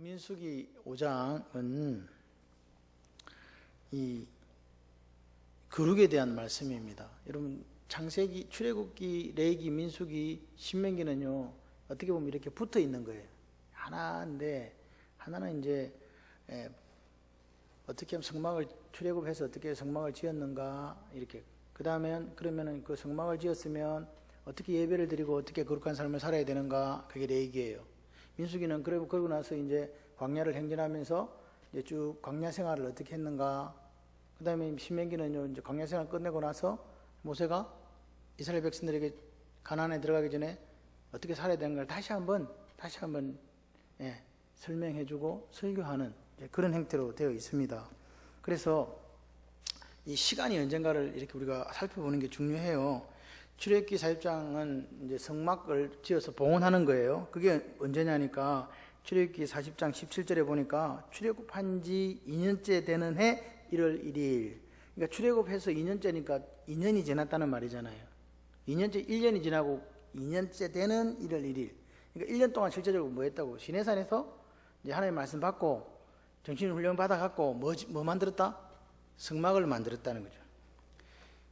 민수기 5장은 이 거룩에 대한 말씀입니다. 여러분 창세기, 출애굽기, 레위기, 민수기, 신명기는요 어떻게 보면 이렇게 붙어 있는 거예요. 하나인데 하나는 이제 어떻게 하면 성막을 출애굽해서 어떻게 성막을 지었는가 이렇게. 그 다음에 그러면은 그 성막을 지었으면 어떻게 예배를 드리고 어떻게 거룩한 삶을 살아야 되는가, 그게 레위기예요. 민수기는 그러고 나서 이제 광야를 행진하면서 이제 쭉 광야 생활을 어떻게 했는가. 그 다음에 신명기는요 이제 광야 생활 끝내고 나서 모세가 이스라엘 백성들에게 가나안에 들어가기 전에 어떻게 살아야 되는 걸 다시 한번 설명해주고 설교하는 그런 형태로 되어 있습니다. 그래서 이 시간이 언젠가를 이렇게 우리가 살펴보는 게 중요해요. 출애굽기 40장은 이제 성막을 지어서 봉헌하는 거예요. 그게 언제냐니까 출애굽기 40장 17절에 보니까 출애굽한 지 2년째 되는 해 1월 1일. 그러니까 출애굽해서 2년째니까 2년이 지났다는 말이잖아요. 2년째 1년이 지나고 2년째 되는 1월 1일. 그러니까 1년 동안 실제적으로 뭐 했다고? 시내산에서 이제 하나님의 말씀 받고 정신 훈련 받아 갖고 뭐 만들었다? 성막을 만들었다는 거죠.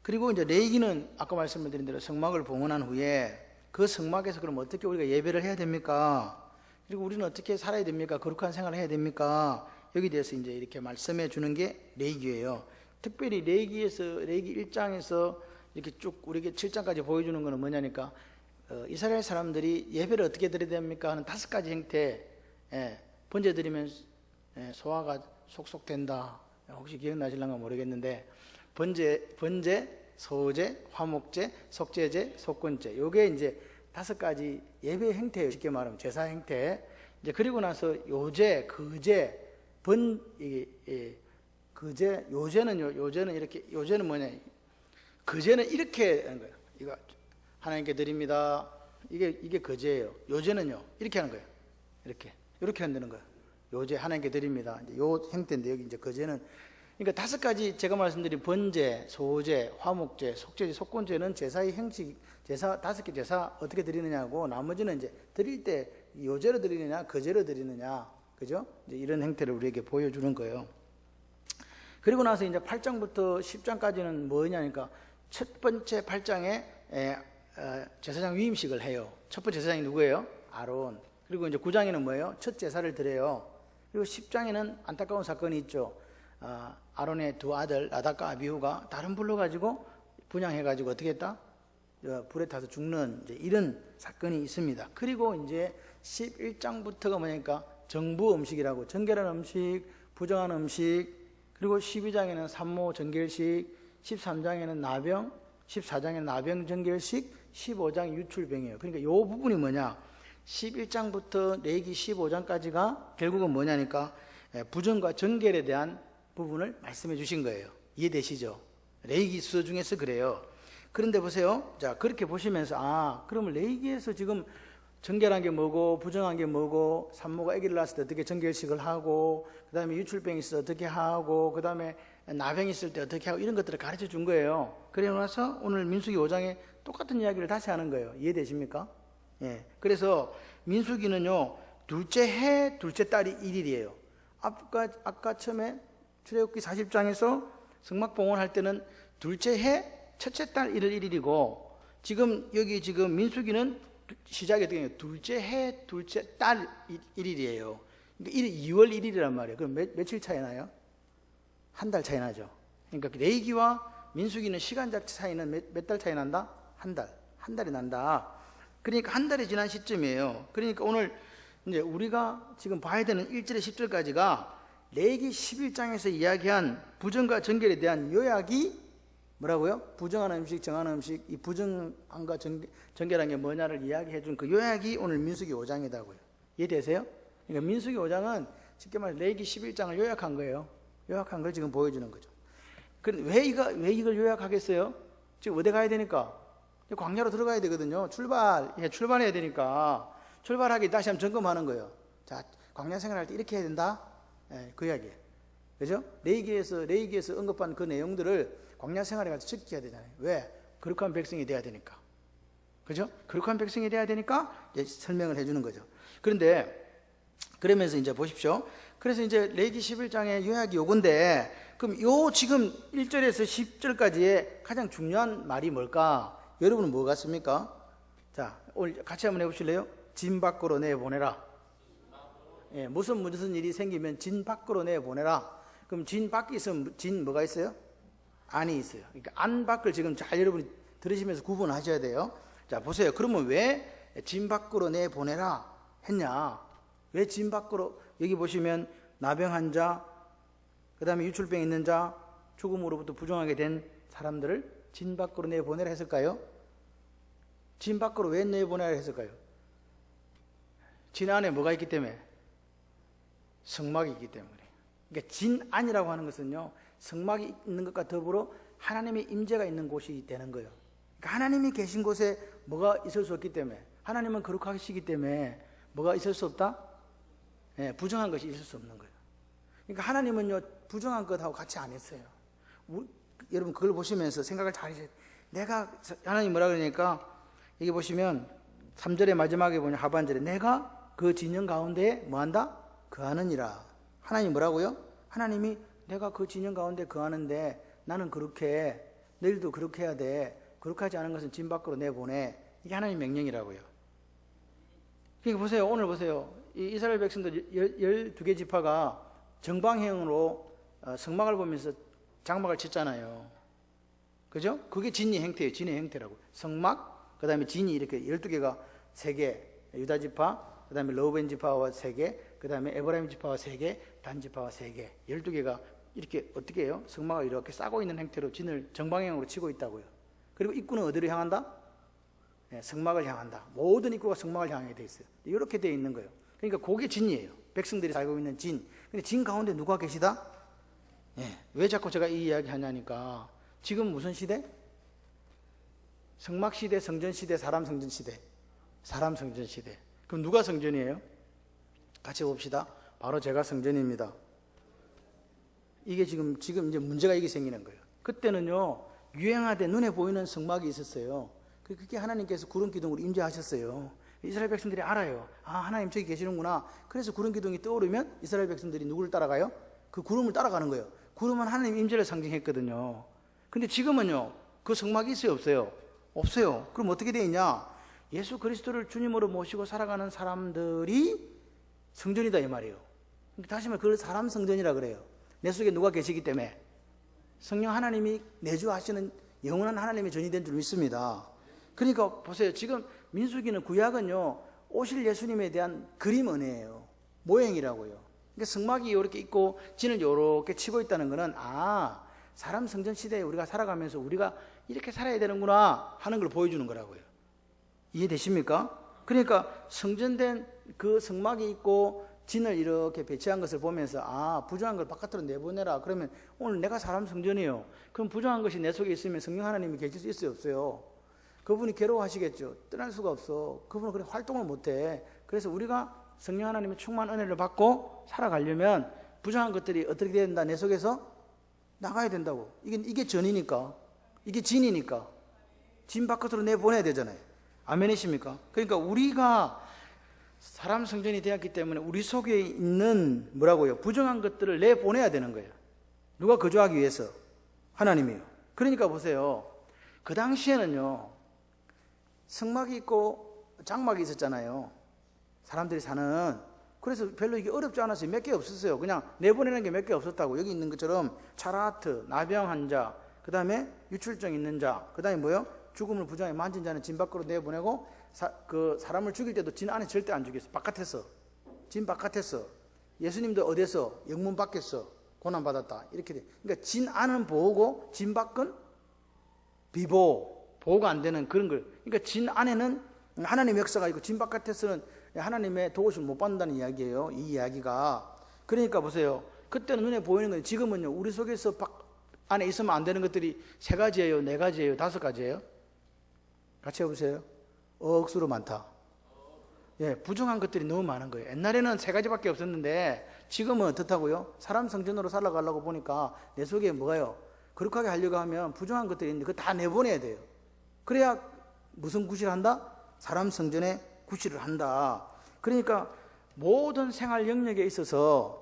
그리고 이제 레위기는 아까 말씀드린 대로 성막을 봉헌한 후에 그 성막에서 그럼 어떻게 우리가 예배를 해야 됩니까? 그리고 우리는 어떻게 살아야 됩니까? 거룩한 생활을 해야 됩니까? 여기 대해서 이제 이렇게 말씀해 주는 게 레위기예요. 특별히 레위기 1장에서 이렇게 쭉 우리에게 7장까지 보여주는 거는 뭐냐니까 이스라엘 사람들이 예배를 어떻게 드려야 됩니까? 하는 5가지 형태. 번제 드리면 소화가 속속 된다. 혹시 기억나실런가 모르겠는데 번제, 소제, 화목제, 속죄제, 속건제. 요게 이제 5가지 예배 형태예요. 쉽게 말하면 제사 형태. 이제 그리고 나서 요제, 거제, 거제, 요제는 이렇게, 요제는 뭐냐? 거제는 이렇게 하는 거예요. 이거 하나님께 드립니다. 이게 거제예요. 요제는요 이렇게 하는 거예요. 이렇게 한다는 거예요. 요제 하나님께 드립니다. 이제 요 형태인데 여기 이제 거제는 그러니까 5가지 제가 말씀드린 번제, 소제, 화목제, 속죄제, 속건제는 제사의 형식, 제사 5개 제사 어떻게 드리느냐고, 나머지는 이제 드릴 때 요제로 드리느냐, 거제로 드리느냐, 그죠? 이제 이런 형태를 우리에게 보여주는 거예요. 그리고 나서 이제 8장부터 10장까지는 뭐냐니까 첫 번째 8장에 제사장 위임식을 해요. 첫 번째 제사장이 누구예요? 아론. 그리고 이제 9장에는 뭐예요? 첫 제사를 드려요. 그리고 10장에는 안타까운 사건이 있죠. 아론의 두 아들 나답과 아비후가 다른 불로 가지고 분향해가지고 어떻게 했다? 불에 타서 죽는 이제 이런 사건이 있습니다. 그리고 이제 11장부터가 뭐냐니까 정부 음식이라고, 정결한 음식, 부정한 음식. 그리고 12장에는 산모 정결식, 13장에는 나병, 14장에는 나병 정결식, 15장 유출병이에요. 그러니까 이 부분이 뭐냐? 11장부터 레위기 15장까지가 결국은 뭐냐니까 부정과 정결에 대한 부분을 말씀해 주신 거예요. 이해되시죠? 레위기 수서 중에서 그래요. 그런데 보세요. 자, 그렇게 보시면서 그러면 레위기에서 지금 정결한 게 뭐고 부정한 게 뭐고, 산모가 아기를 낳았을 때 어떻게 정결식을 하고, 그 다음에 유출병이 있을 때 어떻게 하고, 그 다음에 나병이 있을 때 어떻게 하고, 이런 것들을 가르쳐 준 거예요. 그러고 나서 오늘 민수기 5장에 똑같은 이야기를 다시 하는 거예요. 이해되십니까? 그래서 민수기는요 둘째 해 둘째 달이 1일이에요. 아까 처음에 출애굽기 40장에서 성막 봉헌할 때는 둘째 해 첫째 달 1월 1일이고, 지금 민수기는 시작이 어떻게 해요? 둘째 해 둘째 달 1일이에요. 그러니까 2월 1일이란 말이에요. 그럼 며칠 차이 나요? 한 달 차이 나죠. 그러니까 레위기와 민수기는 시간 자체 차이는 몇 달 차이 난다? 한 달이 난다. 그러니까 한 달이 지난 시점이에요. 그러니까 오늘 이제 우리가 지금 봐야 되는 1절에 10절까지가 레위기 11장에서 이야기한 부정과 정결에 대한 요약이 뭐라고요? 부정한 음식, 정한 음식, 이 부정한과 정결한 게 뭐냐를 이야기해 준 그 요약이 오늘 민수기 5장이다고요. 이해되세요? 그러니까 민수기 5장은 쉽게 말해 레위기 11장을 요약한 거예요. 요약한 걸 지금 보여주는 거죠. 그런데 왜 이걸 요약하겠어요? 지금 어디 가야 되니까? 광야로 들어가야 되거든요. 출발해야 되니까 출발하기 다시 한번 점검하는 거예요. 자, 광야 생활할 때 이렇게 해야 된다. 그 이야기예요. 그죠? 레위기에서 언급한 그 내용들을 광야 생활에 가서 지켜야 되잖아요. 왜? 거룩한 백성이 돼야 되니까. 그죠? 거룩한 백성이 돼야 되니까 이제 설명을 해주는 거죠. 그런데 그러면서 이제 보십시오. 그래서 이제 레위기 11장의 요약이 요건데, 그럼 요 지금 1절에서 10절까지의 가장 중요한 말이 뭘까? 여러분은 뭐 같습니까? 자, 오늘 같이 한번 해보실래요? 진 밖으로 내보내라. 예, 무슨 일이 생기면 진 밖으로 내보내라. 그럼 진 밖에 있으면 진 뭐가 있어요? 안이 있어요. 그러니까 안 밖을 지금 잘 여러분이 들으시면서 구분하셔야 돼요. 자, 보세요. 그러면 왜 진 밖으로 내보내라 했냐? 왜 진 밖으로, 여기 보시면 나병한 자, 그 다음에 유출병 있는 자, 죽음으로부터 부정하게 된 사람들을 진 밖으로 내보내라 했을까요? 진 밖으로 왜 내보내라 했을까요? 진 안에 뭐가 있기 때문에? 성막이 있기 때문에. 그러니까 진 안이라고 하는 것은요, 성막이 있는 것과 더불어 하나님의 임재가 있는 곳이 되는 거예요. 그러니까 하나님이 계신 곳에 뭐가 있을 수 없기 때문에, 하나님은 거룩하시기 때문에 뭐가 있을 수 없다? 예, 부정한 것이 있을 수 없는 거예요. 그러니까 하나님은요, 부정한 것하고 같이 안 했어요. 여러분 그걸 보시면서 생각을 잘 해주세요. 내가, 하나님 뭐라 그러니까 여기 보시면 3절의 마지막에 보면 하반절에 내가 그 진영 가운데에 뭐한다? 거하느니라. 하나님 뭐라고요? 하나님이 내가 그 진영 가운데 거하는데 나는 그렇게, 너희도 그렇게 해야 돼. 그렇게 하지 않은 것은 진 밖으로 내보내. 이게 하나님 명령이라고요. 그러니까 보세요. 오늘 보세요. 이 이스라엘 백성들 12개 지파가 정방향으로 성막을 보면서 장막을 쳤잖아요. 그죠? 그게 진의 행태예요. 진의 행태라고. 성막, 그 다음에 진이 이렇게 12개가 3개, 유다 지파, 그 다음에 러브벤 지파와 3개, 그 다음에 에브라임 지파와 3개, 단 지파와 3개, 12개가 이렇게 어떻게 해요? 성막을 이렇게 싸고 있는 행태로 진을 정방향으로 치고 있다고요. 그리고 입구는 어디로 향한다? 네, 성막을 향한다. 모든 입구가 성막을 향하게 돼 있어요. 이렇게 돼 있는 거예요. 그러니까 그게 진이에요. 백성들이 살고 있는 진. 근데 진 가운데 누가 계시다? 네. 왜 자꾸 제가 이 이야기 하냐니까, 지금 무슨 시대? 성막 시대, 성전 시대, 사람 성전 시대. 사람 성전 시대. 그럼 누가 성전이에요? 같이 봅시다. 바로 제가 성전입니다. 이게 지금 이제 문제가 이게 생기는 거예요. 그때는요, 유행하되 눈에 보이는 성막이 있었어요. 그게 하나님께서 구름 기둥으로 임재하셨어요. 이스라엘 백성들이 알아요. 아, 하나님 저기 계시는구나. 그래서 구름 기둥이 떠오르면 이스라엘 백성들이 누구를 따라가요? 그 구름을 따라가는 거예요. 구름은 하나님 임재를 상징했거든요. 근데 지금은요, 그 성막이 있어요, 없어요? 없어요. 그럼 어떻게 돼 있냐? 예수 그리스도를 주님으로 모시고 살아가는 사람들이 성전이다 이 말이에요. 다시 말해 그걸 사람 성전이라 그래요. 내 속에 누가 계시기 때문에. 성령 하나님이 내주하시는 영원한 하나님의 전이 된 줄 믿습니다. 그러니까 보세요. 지금 민수기는, 구약은요, 오실 예수님에 대한 그림 은혜예요. 모형이라고요. 그러니까 성막이 이렇게 있고 진을 이렇게 치고 있다는 것은, 아, 사람 성전 시대에 우리가 살아가면서 우리가 이렇게 살아야 되는구나 하는 걸 보여주는 거라고요. 이해되십니까? 그러니까 성전된 그 성막이 있고 진을 이렇게 배치한 것을 보면서, 아, 부정한 걸 바깥으로 내보내라. 그러면 오늘 내가 사람 성전이에요. 그럼 부정한 것이 내 속에 있으면 성령 하나님이 계실 수 있어요, 없어요? 그분이 괴로워하시겠죠. 떠날 수가 없어. 그분은 그래 활동을 못해. 그래서 우리가 성령 하나님의 충만 은혜를 받고 살아가려면 부정한 것들이 어떻게 돼야 된다? 내 속에서 나가야 된다고. 이게 전이니까. 이게 진이니까. 진 바깥으로 내보내야 되잖아요. 아멘이십니까? 그러니까 우리가 사람 성전이 되었기 때문에 우리 속에 있는 뭐라고요? 부정한 것들을 내보내야 되는 거예요. 누가 거주하기 위해서? 하나님이요. 그러니까 보세요. 그 당시에는요, 성막이 있고 장막이 있었잖아요. 사람들이 사는. 그래서 별로 이게 어렵지 않았어요. 몇 개 없었어요. 그냥 내보내는 게 몇 개 없었다고. 여기 있는 것처럼 차라트, 나병 환자, 그 다음에 유출증 있는 자, 그 다음에 뭐요? 죽음을 부정하게 만진 자는 진 밖으로 내보내고, 그 사람을 죽일 때도 진 안에 절대 안 죽였어. 바깥에서. 진 바깥에서. 예수님도 어디서? 영문 밖에서 고난받았다. 이렇게 돼. 그러니까 진 안은 보호고 진 밖은 비보호. 보호가 안 되는 그런 걸. 그러니까 진 안에는 하나님의 역사가 있고 진 바깥에서는 하나님의 도우심을 못 받는다는 이야기예요. 이 이야기가. 그러니까 보세요. 그때는 눈에 보이는 건, 지금은요, 우리 속에서 안에 있으면 안 되는 것들이 3가지예요, 4가지예요, 5가지예요? 같이 해보세요. 억수로 많다. 예, 부정한 것들이 너무 많은 거예요. 옛날에는 3가지밖에 없었는데 지금은 어떻다고요? 사람 성전으로 살아가려고 보니까 내 속에 뭐가요? 거룩하게 하려고 하면 부정한 것들이 있는데 그거 다 내보내야 돼요. 그래야 무슨 구실을 한다? 사람 성전에 구실을 한다. 그러니까 모든 생활 영역에 있어서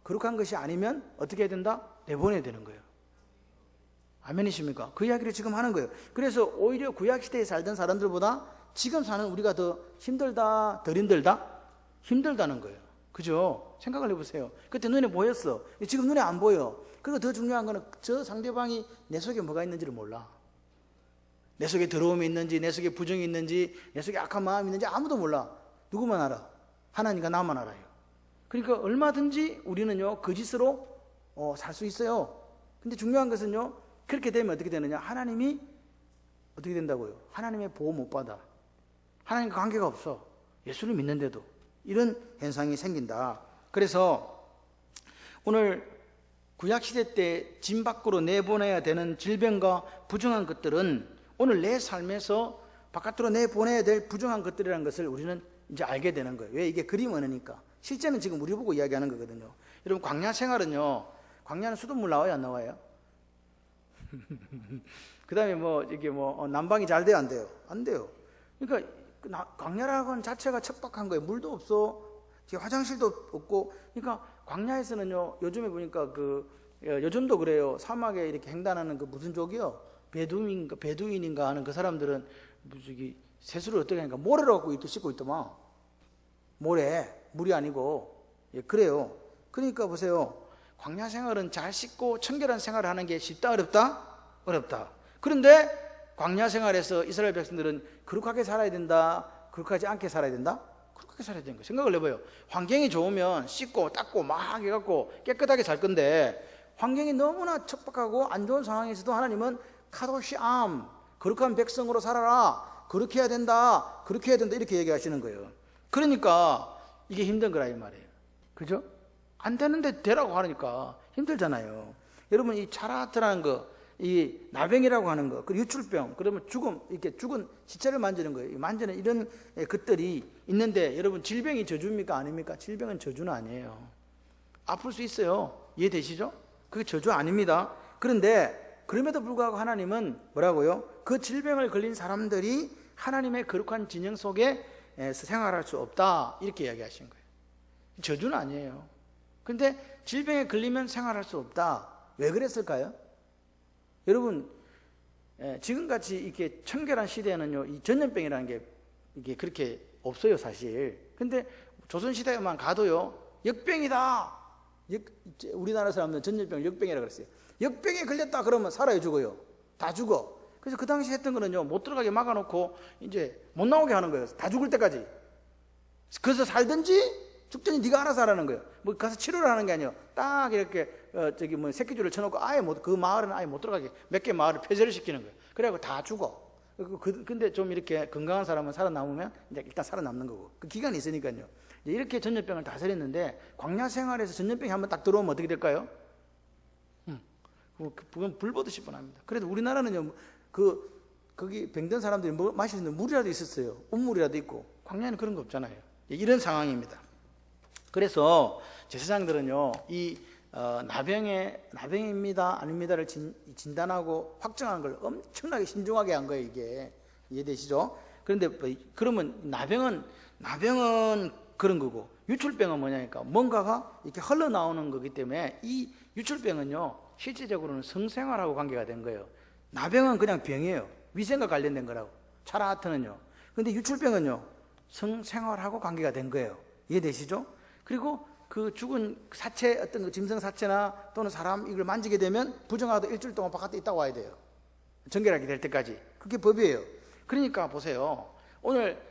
거룩한 것이 아니면 어떻게 해야 된다? 내보내야 되는 거예요. 아멘이십니까? 그 이야기를 지금 하는 거예요. 그래서 오히려 구약시대에 살던 사람들보다 지금 사는 우리가 더 힘들다, 덜 힘들다? 힘들다는 거예요. 그죠? 생각을 해보세요. 그때 눈에 보였어. 지금 눈에 안 보여. 그리고 더 중요한 거는 저 상대방이 내 속에 뭐가 있는지를 몰라. 내 속에 더러움이 있는지, 내 속에 부정이 있는지, 내 속에 악한 마음이 있는지 아무도 몰라. 누구만 알아? 하나님과 나만 알아요. 그러니까 얼마든지 우리는요, 거짓으로 살 수 있어요. 근데 중요한 것은요, 그렇게 되면 어떻게 되느냐? 하나님이 어떻게 된다고요? 하나님의 보호 못 받아. 하나님과 관계가 없어. 예수를 믿는데도 이런 현상이 생긴다. 그래서 오늘 구약시대 때 짐 밖으로 내보내야 되는 질병과 부정한 것들은 오늘 내 삶에서 바깥으로 내보내야 될 부정한 것들이라는 것을 우리는 이제 알게 되는 거예요. 왜? 이게 그림 언어니까. 실제는 지금 우리 보고 이야기하는 거거든요. 여러분, 광야 생활은요, 광야는 수돗물 나와요, 안 나와요? 그 다음에 이게 난방이 잘 돼요, 안 돼요? 안 돼요. 그러니까 광야라고 하는 자체가 척박한 거예요. 물도 없어, 화장실도 없고. 그러니까 광야에서는요, 요즘에 보니까 요즘도 그래요. 사막에 이렇게 횡단하는 그 무슨 족이요? 베두인인가 하는 그 사람들은 세수를 어떻게 하니까 모래로 갖고 이렇게 씻고 있더만. 모래, 물이 아니고. 예, 그래요. 그러니까 보세요. 광야 생활은 잘 씻고 청결한 생활을 하는 게 쉽다, 어렵다? 어렵다. 그런데 광야 생활에서 이스라엘 백성들은 거룩하게 살아야 된다, 거룩하지 않게 살아야 된다? 거룩하게 살아야 되는 거예요. 생각을 해봐요. 환경이 좋으면 씻고 닦고 막 해갖고 깨끗하게 살 건데, 환경이 너무나 척박하고 안 좋은 상황에서도 하나님은 카도시암, 거룩한 백성으로 살아라, 그렇게 해야 된다, 그렇게 해야 된다, 이렇게 얘기하시는 거예요. 그러니까 이게 힘든 거라 이 말이에요. 그죠? 안 되는데 되라고 하니까 힘들잖아요. 여러분, 이 차라트라는 거, 이 나병이라고 하는 거, 그리고 유출병, 그러면 죽음, 이렇게 죽은 시체를 만지는 거예요. 만지는 이런 것들이 있는데, 여러분, 질병이 저주입니까? 아닙니까? 질병은 저주는 아니에요. 아플 수 있어요. 이해되시죠? 그게 저주 아닙니다. 그런데 그럼에도 불구하고 하나님은 뭐라고요? 그 질병을 걸린 사람들이 하나님의 거룩한 진영 속에 생활할 수 없다, 이렇게 이야기하신 거예요. 저주는 아니에요. 근데 질병에 걸리면 생활할 수 없다. 왜 그랬을까요? 여러분, 지금같이 이렇게 청결한 시대에는요, 이 전염병이라는 게 이게 그렇게 없어요, 사실. 근데 조선시대만 가도요, 역병이다. 우리나라 사람들은 전염병을 역병이라고 그랬어요. 역병에 걸렸다 그러면 살아요, 죽어요? 다 죽어. 그래서 그 당시 했던 거는요, 못 들어가게 막아놓고 이제 못 나오게 하는 거예요. 다 죽을 때까지. 그래서 살든지 죽든지 네가 알아서 하라는 거예요. 가서 치료를 하는 게 아니에요. 딱 이렇게 새끼줄을 쳐놓고 아예 그 마을은 아예 못 들어가게 몇 개 마을을 폐쇄를 시키는 거예요. 그래갖고 다 죽어. 근데 좀 이렇게 건강한 사람은 살아남으면 이제 일단 살아남는 거고. 그 기간이 있으니까요. 이렇게 전염병을 다스렸는데, 광야 생활에서 전염병이 한번 딱 들어오면 어떻게 될까요? 그건 불보듯이 뻔합니다. 그래도 우리나라는요, 거기 병든 사람들이 마실 수 있는 물이라도 있었어요. 온물이라도 있고. 광야는 그런 거 없잖아요. 이런 상황입니다. 그래서 제사장들은요, 이 나병입니다, 아닙니다를 진단하고 확정하는 걸 엄청나게 신중하게 한 거예요. 이게 이해되시죠? 그런데 그러면 나병은 그런 거고, 유출병은 뭐냐니까 뭔가가 이렇게 흘러나오는 거기 때문에, 이 유출병은요, 실질적으로는 성생활하고 관계가 된 거예요. 나병은 그냥 병이에요. 위생과 관련된 거라고. 차라하트는요. 근데 유출병은요, 성생활하고 관계가 된 거예요. 이해되시죠? 그리고 그 죽은 사체, 어떤 그 짐승 사체나 또는 사람 이걸 만지게 되면 부정하도 일주일 동안 바깥에 있다 와야 돼요. 정결하게 될 때까지. 그게 법이에요. 그러니까 보세요. 오늘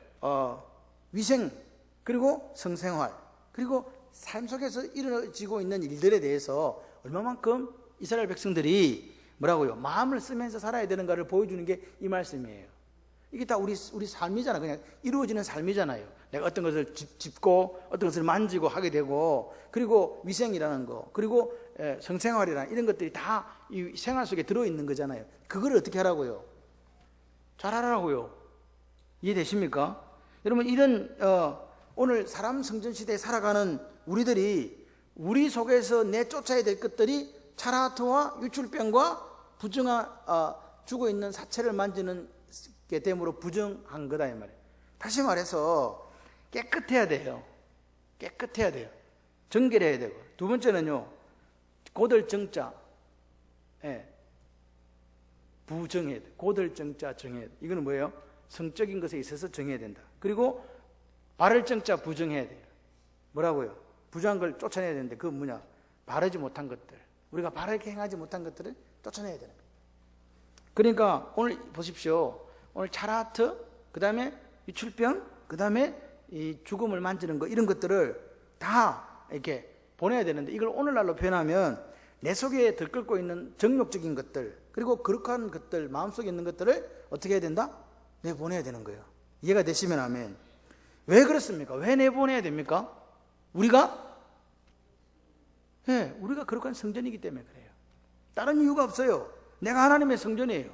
위생, 그리고 성생활, 그리고 삶 속에서 이루어지고 있는 일들에 대해서 얼마만큼 이스라엘 백성들이 뭐라고요? 마음을 쓰면서 살아야 되는가를 보여주는 게 이 말씀이에요. 이게 다 우리 삶이잖아. 그냥 이루어지는 삶이잖아요. 내가 어떤 것을 짚고 어떤 것을 만지고 하게 되고, 그리고 위생이라는 거, 그리고 성생활이라는 이런 것들이 다 이 생활 속에 들어있는 거잖아요. 그걸 어떻게 하라고요? 잘하라고요. 이해되십니까? 여러분, 이런 오늘 사람 성전시대에 살아가는 우리들이 우리 속에서 내쫓아야 될 것들이 차라트와 유출병과 부정한 죽어있는 사체를 만지는 게 됨으로 부정한 거다 이 말이에요. 다시 말해서 깨끗해야 돼요. 깨끗해야 돼요. 정결해야 되고. 두 번째는요, 고들정자. 예. 부정해야 돼. 고들정자 정해야 돼. 이거는 뭐예요? 성적인 것에 있어서 정해야 된다. 그리고 바를 정자 부정해야 돼요. 뭐라고요? 부정한 걸 쫓아내야 되는데 그건 뭐냐? 바르지 못한 것들. 우리가 바르게 행하지 못한 것들을 쫓아내야 되는 거예요. 그러니까 오늘 보십시오. 오늘 차라트, 그 다음에 유출병, 그 다음에 이 죽음을 만지는 거, 이런 것들을 다 이렇게 보내야 되는데, 이걸 오늘날로 표현하면 내 속에 들끓고 있는 정욕적인 것들, 그리고 거룩한 것들, 마음속에 있는 것들을 어떻게 해야 된다? 내보내야 되는 거예요. 이해가 되시면 아멘. 왜 그렇습니까? 왜 내보내야 됩니까? 우리가 거룩한 성전이기 때문에 그래요. 다른 이유가 없어요. 내가 하나님의 성전이에요.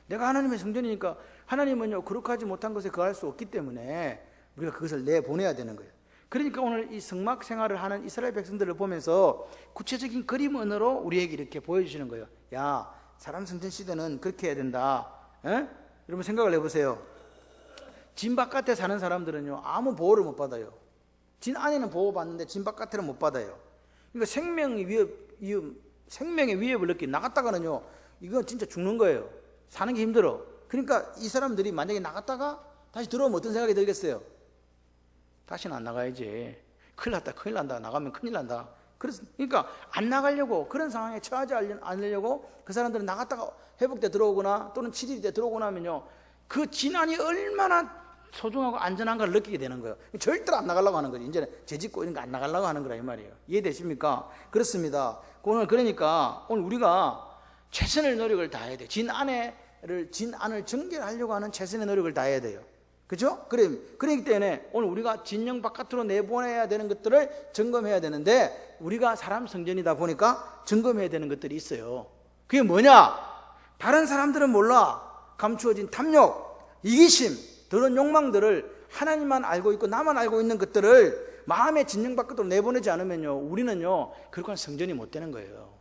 내가 하나님의 성전이니까 하나님은요, 거룩하지 못한 것에 거할 수 없기 때문에 우리가 그것을 내보내야 되는 거예요. 그러니까 오늘 이 성막 생활을 하는 이스라엘 백성들을 보면서 구체적인 그림으로 우리에게 이렇게 보여주시는 거예요. 야, 사람 성전 시대는 그렇게 해야 된다. 여러분 생각을 해보세요. 진 바깥에 사는 사람들은요, 아무 보호를 못 받아요. 진 안에는 보호받는데 진 바깥에는 못 받아요. 그러니까 생명의 위협을 느끼 나갔다가는요, 이건 진짜 죽는 거예요. 사는 게 힘들어. 그러니까 이 사람들이 만약에 나갔다가 다시 들어오면 어떤 생각이 들겠어요? 다시는 안 나가야지. 큰일 났다, 큰일 난다. 나가면 큰일 난다. 그러니까 안 나가려고, 그런 상황에 처하지 않으려고 그 사람들은 나갔다가 회복 때 들어오거나 또는 7일 때 들어오고 나면요, 그 진안이 얼마나 소중하고 안전한가를 느끼게 되는 거예요. 절대로 안 나가려고 하는 거죠. 이제는 죄짓고 이런 거 안 나가려고 하는 거라 이 말이에요. 이해되십니까? 그렇습니다. 오늘 그러니까 오늘 우리가 최선의 노력을 다해야 돼요. 진 안을 정결하려고 하는 최선의 노력을 다해야 돼요. 그죠? 그렇기 때문에 오늘 우리가 진영 바깥으로 내보내야 되는 것들을 점검해야 되는데, 우리가 사람 성전이다 보니까 점검해야 되는 것들이 있어요. 그게 뭐냐? 다른 사람들은 몰라. 감추어진 탐욕, 이기심, 그런 욕망들을 하나님만 알고 있고 나만 알고 있는 것들을 마음의 진영 바깥으로 내보내지 않으면요, 우리는요, 그렇게 성전이 못 되는 거예요.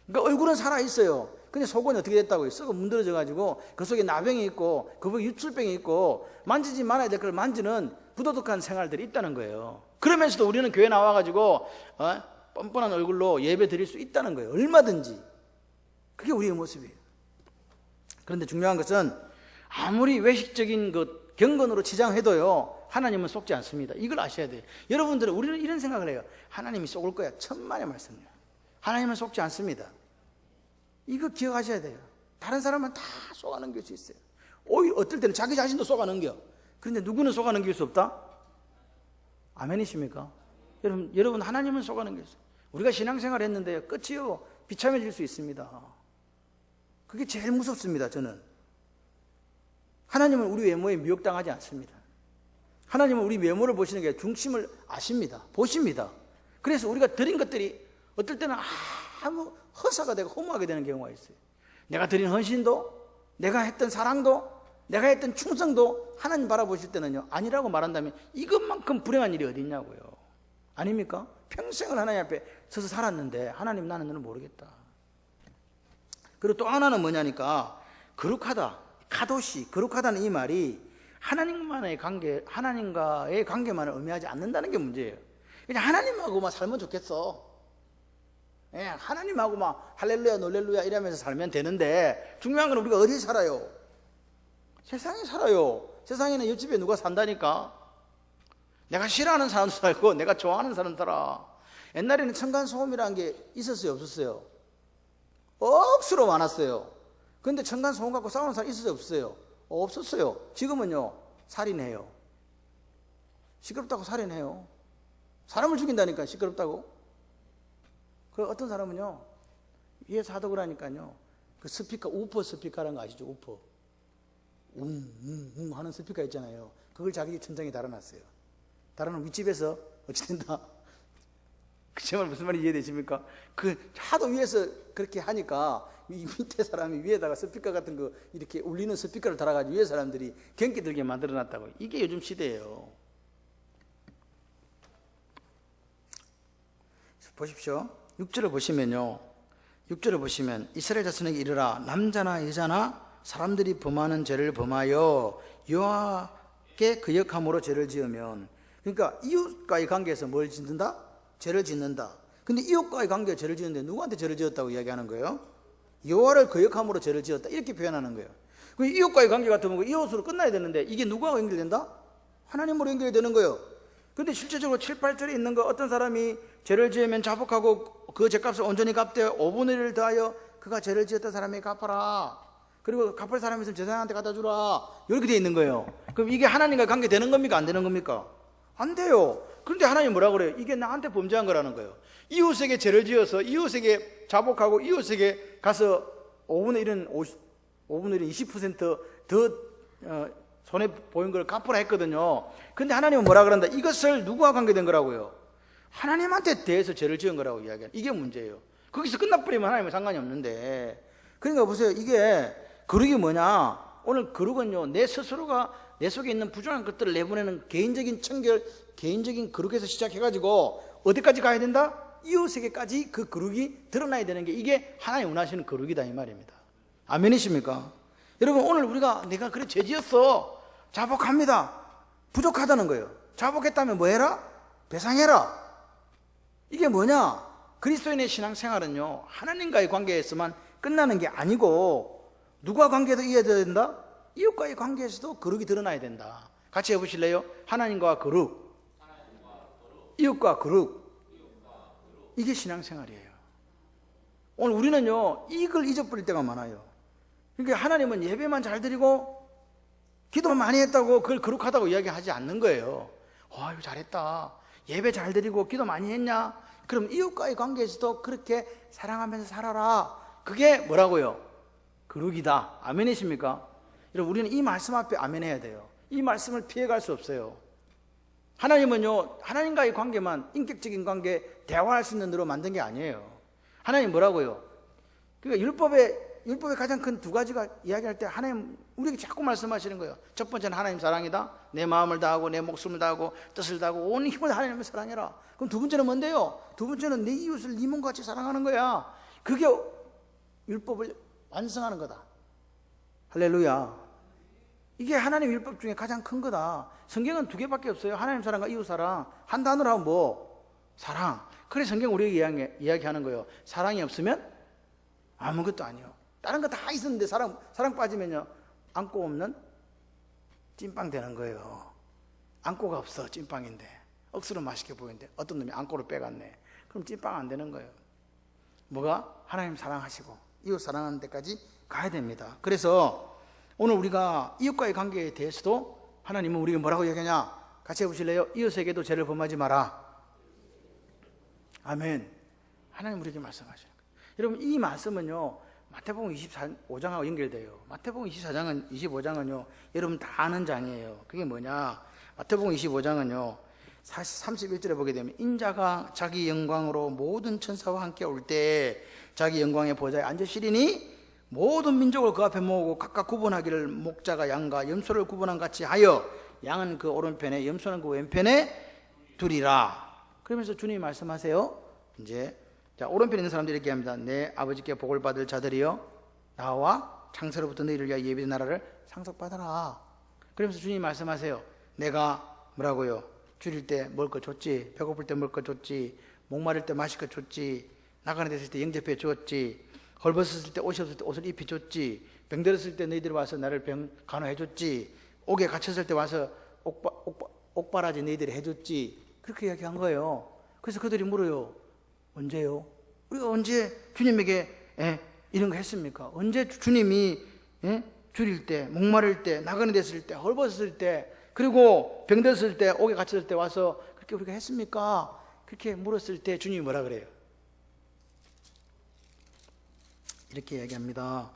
그러니까 얼굴은 살아있어요. 근데 속은 어떻게 됐다고요? 썩어 문드러져 가지고 그 속에 나병이 있고 그 속에 유출병이 있고 만지지 말아야 될 걸 만지는 부도덕한 생활들이 있다는 거예요. 그러면서도 우리는 교회 나와 가지고 뻔뻔한 얼굴로 예배 드릴 수 있다는 거예요. 얼마든지. 그게 우리의 모습이에요. 그런데 중요한 것은 아무리 외식적인 것 경건으로 치장해도요, 하나님은 속지 않습니다. 이걸 아셔야 돼요. 여러분들은, 우리는 이런 생각을 해요. 하나님이 속을 거야. 천만의 말씀이에요. 하나님은 속지 않습니다. 이거 기억하셔야 돼요. 다른 사람은 다 속아넘길 수 있어요. 오히려 어떨 때는 자기 자신도 속아넘겨. 그런데 누구는 속아넘길 수 없다? 아멘이십니까? 여러분 하나님은 속아넘길 수 있어요. 우리가 신앙생활 했는데요, 끝이요, 비참해질 수 있습니다. 그게 제일 무섭습니다. 저는 하나님은 우리 외모에 미혹당하지 않습니다. 하나님은 우리 외모를 보시는 게 중심을 아십니다. 보십니다. 그래서 우리가 드린 것들이 어떨 때는 아무 허사가 되고 허무하게 되는 경우가 있어요. 내가 드린 헌신도, 내가 했던 사랑도, 내가 했던 충성도 하나님 바라보실 때는요, 아니라고 말한다면 이것만큼 불행한 일이 어디 있냐고요. 아닙니까? 평생을 하나님 앞에 서서 살았는데 하나님, 나는 너는 모르겠다. 그리고 또 하나는 뭐냐니까, 거룩하다, 카도시, 거룩하다는 이 말이 하나님과의 관계만을 의미하지 않는다는 게 문제예요. 그냥 하나님하고만 살면 좋겠어. 하나님하고 막 할렐루야 놀렐루야 이러면서 살면 되는데, 중요한 건 우리가 어디 살아요? 세상에 살아요. 세상에는 옆집에 누가 산다니까. 내가 싫어하는 사람도 살고 내가 좋아하는 사람도 살아. 옛날에는 층간소음이라는 게 있었어요, 없었어요? 억수로 많았어요. 그런데 층간소음 갖고 싸우는 사람 있었어요, 없었어요? 없었어요. 지금은요, 살인해요. 시끄럽다고 살인해요. 사람을 죽인다니까, 시끄럽다고. 그 어떤 사람은요, 위에서 하도 하니까요, 그 스피커, 우퍼 스피커라는 거 아시죠? 우퍼. 하는 스피커 있잖아요. 그걸 자기 천장에 달아놨어요. 달아놓은 윗집에서 어찌된다. 그 제 말 무슨 말인지 이해되십니까? 그 하도 위에서 그렇게 하니까 이 밑에 사람이 위에다가 스피커 같은 거 이렇게 울리는 스피커를 달아가지고 위에 사람들이 경기 들게 만들어놨다고. 이게 요즘 시대예요. 보십시오. 6절을 보시면요, 6절을 보시면 이스라엘 자손에게 이르라, 남자나 여자나 사람들이 범하는 죄를 범하여 여호와께 거역함으로 죄를 지으면 그러니까 이웃과의 관계에서 뭘 짓는다? 죄를 짓는다. 근데 이웃과의 관계에 죄를 짓는데 누구한테 죄를 지었다고 이야기하는 거예요? 여호와를 거역함으로 죄를 지었다, 이렇게 표현하는 거예요. 그 이웃과의 관계 같으면 이웃으로 끝나야 되는데 이게 누구하고 연결된다? 하나님으로 연결이 되는 거예요. 근데 실제적으로 7, 8절에 있는 거, 어떤 사람이 죄를 지으면 자복하고 그 죄값을 온전히 갚되 5분의 1을 더하여 그가 죄를 지었던 사람에게 갚아라. 그리고 갚을 사람이 있으면 제사장한테 갖다 주라. 이렇게 되어 있는 거예요. 그럼 이게 하나님과 관계 되는 겁니까? 안 되는 겁니까? 안 돼요. 그런데 하나님 뭐라 그래요? 이게 나한테 범죄한 거라는 거예요. 이웃에게 죄를 지어서 이웃에게 자복하고 이웃에게 가서 5분의 1은 20% 손해 보인 걸 갚으라 했거든요. 근데 하나님은 뭐라 그런다? 이것을 누구와 관계된 거라고요? 하나님한테 대해서 죄를 지은 거라고 이야기해요. 이게 문제예요. 거기서 끝나버리면 하나님은 상관이 없는데. 그러니까 보세요. 이게 거룩이 뭐냐? 오늘 거룩은요, 내 스스로가 내 속에 있는 부정한 것들을 내보내는 개인적인 청결, 개인적인 거룩에서 시작해가지고 어디까지 가야 된다? 이웃에게까지 그 거룩이 드러나야 되는 게, 이게 하나님 원하시는 거룩이다, 이 말입니다. 아멘이십니까? 여러분, 오늘 우리가 내가 그래 죄 지었어, 자복합니다, 부족하다는 거예요. 자복했다면 뭐 해라? 배상해라. 이게 뭐냐? 그리스도인의 신앙생활은요, 하나님과의 관계에서만 끝나는 게 아니고 누구와 관계도 이어야 된다? 이웃과의 관계에서도 거룩이 드러나야 된다. 같이 해보실래요? 하나님과 거룩, 이웃과 거룩. 이게 신앙생활이에요. 오늘 우리는요, 이걸 잊어버릴 때가 많아요. 그러니까 하나님은 예배만 잘 드리고 기도 많이 했다고 그걸 거룩하다고 이야기하지 않는 거예요. 이거 잘했다, 예배 잘 드리고 기도 많이 했냐? 그럼 이웃과의 관계에서도 그렇게 사랑하면서 살아라. 그게 뭐라고요? 거룩이다. 아멘이십니까? 여러분, 우리는 이 말씀 앞에 아멘해야 돼요. 이 말씀을 피해갈 수 없어요. 하나님은요, 하나님과의 관계만, 인격적인 관계, 대화할 수 있는 대로 만든 게 아니에요. 하나님 뭐라고요? 그러니까 율법의 가장 큰 두 가지가 이야기할 때 하나님 우리에게 자꾸 말씀하시는 거예요. 첫 번째는 하나님 사랑이다. 내 마음을 다하고 내 목숨을 다하고 뜻을 다하고 온 힘을 하나님을 사랑해라. 그럼 두 번째는 뭔데요? 두 번째는 내 이웃을 네 몸같이 사랑하는 거야. 그게 율법을 완성하는 거다. 할렐루야. 이게 하나님 율법 중에 가장 큰 거다. 성경은 두 개밖에 없어요. 하나님 사랑과 이웃 사랑. 한 단어로 하면 뭐? 사랑. 그래서 성경 우리에게 이야기하는 거예요. 사랑이 없으면 아무것도 아니요. 다른 거 다 있었는데 사랑 빠지면요, 안고 없는 찐빵 되는 거예요. 안고가 없어, 찐빵인데. 억수로 맛있게 보이는데 어떤 놈이 안고를 빼갔네. 그럼 찐빵 안 되는 거예요. 뭐가? 하나님 사랑하시고 이웃 사랑하는 데까지 가야 됩니다. 그래서 오늘 우리가 이웃과의 관계에 대해서도 하나님은 우리가 뭐라고 얘기하냐? 같이 해보실래요? 이웃에게도 죄를 범하지 마라. 아멘. 하나님 우리에게 말씀하시는 거예요. 여러분, 이 말씀은요, 마태복음 25장하고 연결돼요. 마태복음 25장은요, 여러분 다 아는 장이에요. 그게 뭐냐? 마태복음 25장은요, 31절에 보게 되면, 인자가 자기 영광으로 모든 천사와 함께 올 때 자기 영광의 보좌에 앉으시리니 모든 민족을 그 앞에 모으고 각각 구분하기를 목자가 양과 염소를 구분한 같이 하여 양은 그 오른편에 염소는 그 왼편에 두리라. 그러면서 주님이 말씀하세요. 이제 자, 오른편에 있는 사람들이 이렇게 합니다. 내 아버지께 복을 받을 자들이여, 나와 창세로부터 너희를 위하여 예비된 나라를 상속받아라. 그러면서 주님이 말씀하세요. 내가 뭐라고요? 줄일 때 먹을 거 줬지, 배고플 때 먹을 거 줬지, 목마를 때 마실 거 줬지, 나가는 데 있을 때 영접해 주었지, 헐벗었을 때 옷이 없을 때 옷을 입혀 줬지, 병들었을 때 너희들이 와서 나를 병 간호해 줬지, 옥에 갇혔을 때 와서 옥바라지 너희들이 해줬지. 그렇게 이야기한 거예요. 그래서 그들이 물어요. 언제요? 우리가 언제 주님에게 이런 거 했습니까? 언제 주님이 줄일 때, 목마를 때, 나그네 됐을 때, 헐벗었을 때, 그리고 병들었을 때, 옥에 갇혔을 때 와서 그렇게 우리가 했습니까? 그렇게 물었을 때 주님이 뭐라 그래요? 이렇게 얘기합니다.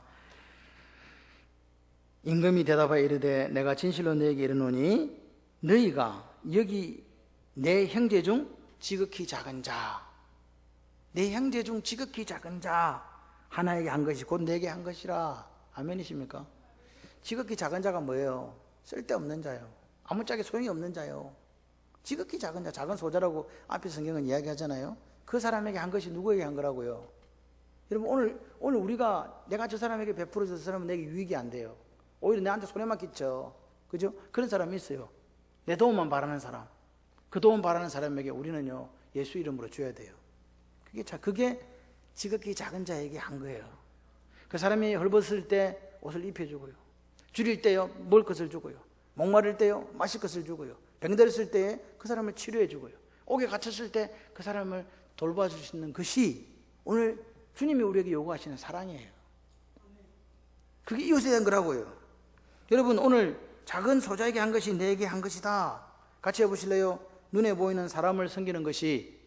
임금이 대답하여 이르되 내가 진실로 너에게 이르노니 너희가 여기 내 형제 중 지극히 작은 자, 내 형제 중 지극히 작은 자 하나에게 한 것이 곧 내게 한 것이라. 아멘이십니까? 지극히 작은 자가 뭐예요? 쓸데없는 자요. 아무짝에 소용이 없는 자요. 지극히 작은 자, 작은 소자라고 앞에 성경은 이야기하잖아요. 그 사람에게 한 것이 누구에게 한 거라고요? 여러분, 오늘 우리가 내가 저 사람에게 베풀어서 저 사람은 내게 유익이 안 돼요. 오히려 내한테 손해만 끼쳐. 그죠? 그런 사람이 있어요. 내 도움만 바라는 사람. 그 도움 바라는 사람에게 우리는요 예수 이름으로 줘야 돼요. 그게 지극히 작은 자에게 한 거예요. 그 사람이 헐벗을 때 옷을 입혀주고요, 줄일 때요 먹을 것을 주고요, 목마를 때요 마실 것을 주고요, 병들었을 때에 그 사람을 치료해 주고요, 옥에 갇혔을 때 그 사람을 돌봐줄 수 있는 것이 오늘 주님이 우리에게 요구하시는 사랑이에요. 그게 이웃에 대한 거라고요. 여러분, 오늘 작은 소자에게 한 것이 내게 한 것이다. 같이 해보실래요? 눈에 보이는 사람을 섬기는 것이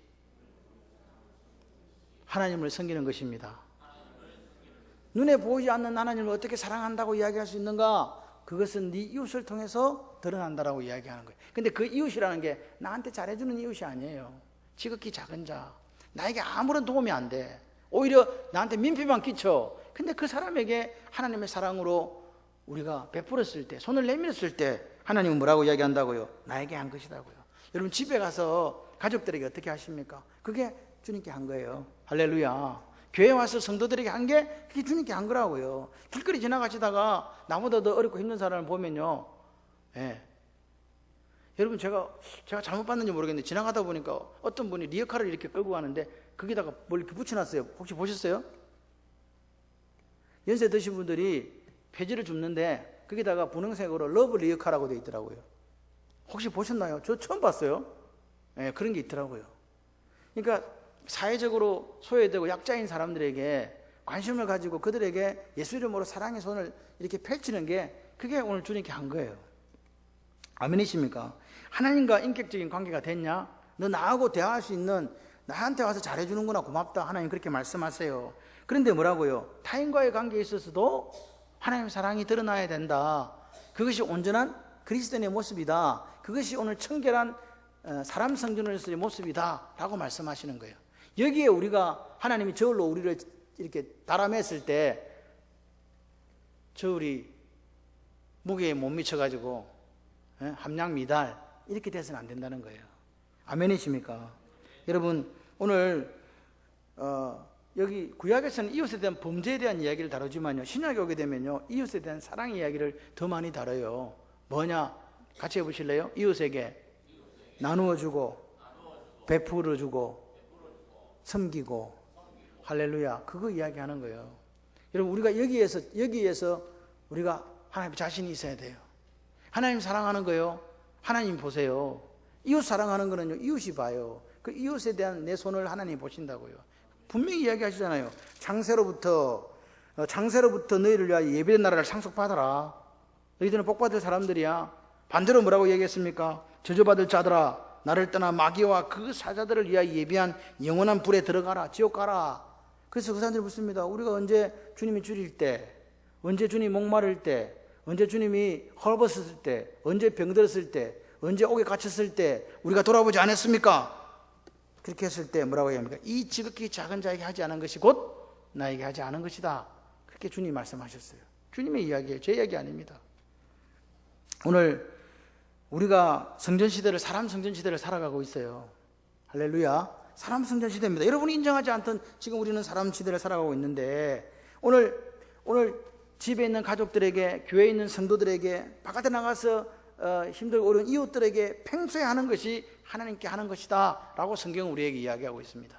하나님을 섬기는 것입니다. 눈에 보이지 않는 하나님을 어떻게 사랑한다고 이야기할 수 있는가? 그것은 네 이웃을 통해서 드러난다라고 이야기하는 거예요. 근데 그 이웃이라는 게 나한테 잘해주는 이웃이 아니에요. 지극히 작은 자, 나에게 아무런 도움이 안 돼, 오히려 나한테 민폐만 끼쳐. 근데 그 사람에게 하나님의 사랑으로 우리가 베풀었을 때, 손을 내밀었을 때 하나님은 뭐라고 이야기한다고요? 나에게 한 것이라고요. 여러분, 집에 가서 가족들에게 어떻게 하십니까? 그게 주님께 한 거예요. 할렐루야. 교회 와서 성도들에게 한 게 그게 주님께 한 거라고요. 길거리 지나가시다가 나보다 더 어렵고 힘든 사람을 보면요, 여러분, 제가 잘못 봤는지 모르겠는데 지나가다 보니까 어떤 분이 리어카를 이렇게 끌고 가는데 거기다가 뭘 이렇게 붙여놨어요. 혹시 보셨어요? 연세 드신 분들이 폐지를 줍는데 거기다가 분홍색으로 러브 리어카라고 되어 있더라고요. 혹시 보셨나요? 저 처음 봤어요. 그런 게 있더라고요. 그러니까 사회적으로 소외되고 약자인 사람들에게 관심을 가지고 그들에게 예수 이름으로 사랑의 손을 이렇게 펼치는 게 그게 오늘 주님께 한 거예요. 아멘이십니까? 하나님과 인격적인 관계가 됐냐? 너 나하고 대화할 수 있는, 나한테 와서 잘해주는구나, 고맙다, 하나님 그렇게 말씀하세요. 그런데 뭐라고요? 타인과의 관계에 있어서도 하나님의 사랑이 드러나야 된다. 그것이 온전한 그리스도인의 모습이다. 그것이 오늘 청결한 사람 성전으로서의 모습이다 라고 말씀하시는 거예요. 여기에 우리가 하나님이 저울로 우리를 이렇게 달아맸을 때 저울이 무게에 못 미쳐가지고 함량 미달 이렇게 돼서는 안 된다는 거예요. 아멘이십니까? 여러분, 오늘 여기 구약에서는 이웃에 대한 범죄에 대한 이야기를 다루지만요, 신약에 오게 되면요 이웃에 대한 사랑 이야기를 더 많이 다뤄요. 뭐냐? 같이 해보실래요? 이웃에게 나누어 주고 베풀어 주고 섬기고. 할렐루야. 그거 이야기하는 거예요. 여러분, 우리가 여기에서 우리가 하나님 자신이 있어야 돼요. 하나님 사랑하는 거요, 하나님 보세요. 이웃 사랑하는 거는요 이웃이 봐요. 그 이웃에 대한 내 손을 하나님 보신다고요. 분명히 이야기하시잖아요. 장세로부터 너희를 위하여 예비된 나라를 상속받아라. 너희들은 복받을 사람들이야. 반대로 뭐라고 얘기했습니까? 저주받을 자들아, 나를 떠나 마귀와 그 사자들을 위하여 예비한 영원한 불에 들어가라. 지옥 가라. 그래서 그 사람들이 묻습니다. 우리가 언제 주님이 줄일 때, 언제 주님이 목마를 때, 언제 주님이 헐벗었을 때, 언제 병들었을 때, 언제 옥에 갇혔을 때 우리가 돌아보지 않았습니까? 그렇게 했을 때 뭐라고 합니까? 이 지극히 작은 자에게 하지 않은 것이 곧 나에게 하지 않은 것이다. 그렇게 주님이 말씀하셨어요. 주님의 이야기예요. 제 이야기 아닙니다. 오늘 우리가 성전시대를, 사람 성전시대를 살아가고 있어요. 할렐루야. 사람 성전시대입니다. 여러분이 인정하지 않던 지금 우리는 사람 시대를 살아가고 있는데 오늘 집에 있는 가족들에게, 교회에 있는 성도들에게, 바깥에 나가서 힘들고 어려운 이웃들에게 평소에 하는 것이 하나님께 하는 것이다 라고 성경은 우리에게 이야기하고 있습니다.